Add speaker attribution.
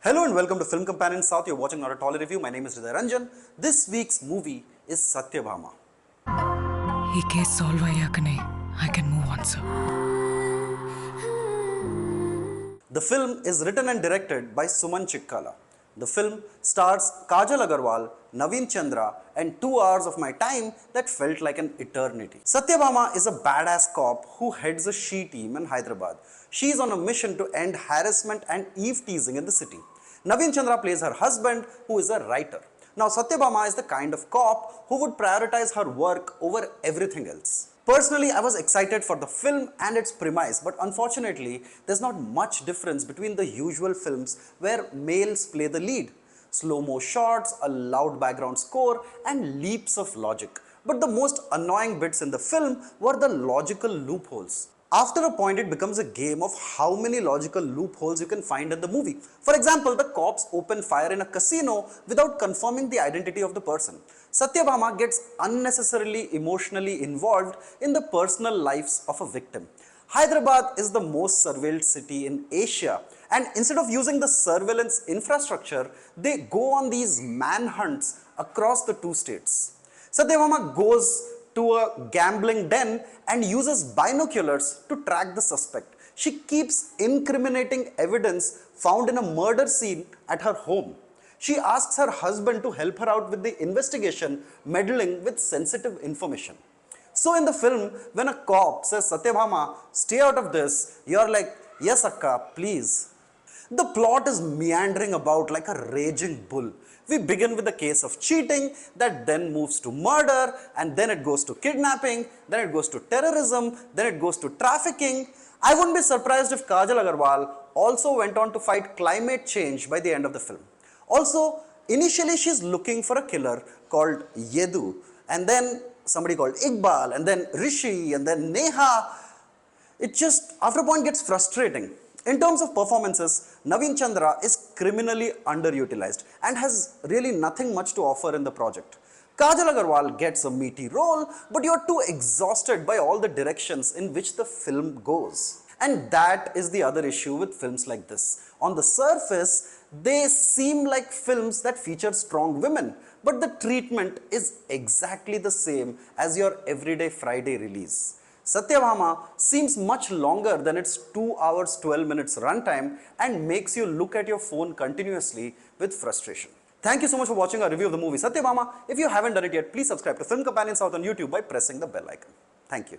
Speaker 1: Hello and welcome to Film Companion South. You're watching Not a Tolly Review. My name is Hriday Ranjan. This week's movie is Satyabhama.
Speaker 2: ఈ case solve అయ్యాకనే I can move on, sir.
Speaker 1: The film is written and directed by Suman Chikkala. The film stars Kajal Aggarwal, Naveen Chandra, and 2 hours of my time that felt like an eternity. Satyabhama is a badass cop who heads a she team in Hyderabad. She is on a mission to end harassment and eve teasing in the city. Naveen Chandra plays her husband, who is a writer. Now, Satyabhama is the kind of cop who would prioritize her work over everything else. Personally, I was excited for the film and its premise, but unfortunately, there's not much difference between the usual films where males play the lead. Slow-mo shots, a loud background score, and leaps of logic. But the most annoying bits in the film were the logical loopholes. After a point, it becomes a game of how many logical loopholes you can find in the movie. For example, the cops open fire in a casino without confirming the identity of the person. Satyabhama gets unnecessarily emotionally involved in the personal lives of a victim. Hyderabad is the most surveilled city in Asia, and instead of using the surveillance infrastructure, they go on these manhunts across the two states. Satyabhama goes to a gambling den and uses binoculars to track the suspect. She keeps incriminating evidence found in a murder scene at her home. She asks her husband to help her out with the investigation, meddling with sensitive information. So in the film, when a cop says, Satyabhama, stay out of this, you're like, yes akka, please. The plot is meandering about like a raging bull. We begin with a case of cheating that then moves to murder, and then it goes to kidnapping, then it goes to terrorism, then it goes to trafficking. I wouldn't be surprised if Kajal Aggarwal also went on to fight climate change by the end of the film. Also, initially she's looking for a killer called Yedu, and then somebody called Iqbal, and then Rishi, and then Neha. It just, after a point, gets frustrating. In terms of performances, Naveen Chandra is criminally underutilized and has really nothing much to offer in the project. Kajal Aggarwal gets a meaty role, but you're too exhausted by all the directions in which the film goes. And that is the other issue with films like this. On the surface, they seem like films that feature strong women, but the treatment is exactly the same as your everyday Friday release. Satyabhama seems much longer than its 2 hours 12 minutes runtime and makes you look at your phone continuously with frustration. Thank you so much for watching our review of the movie Satyabhama. If you haven't done it yet, please subscribe to Film Companion South on YouTube by pressing the bell icon. Thank you.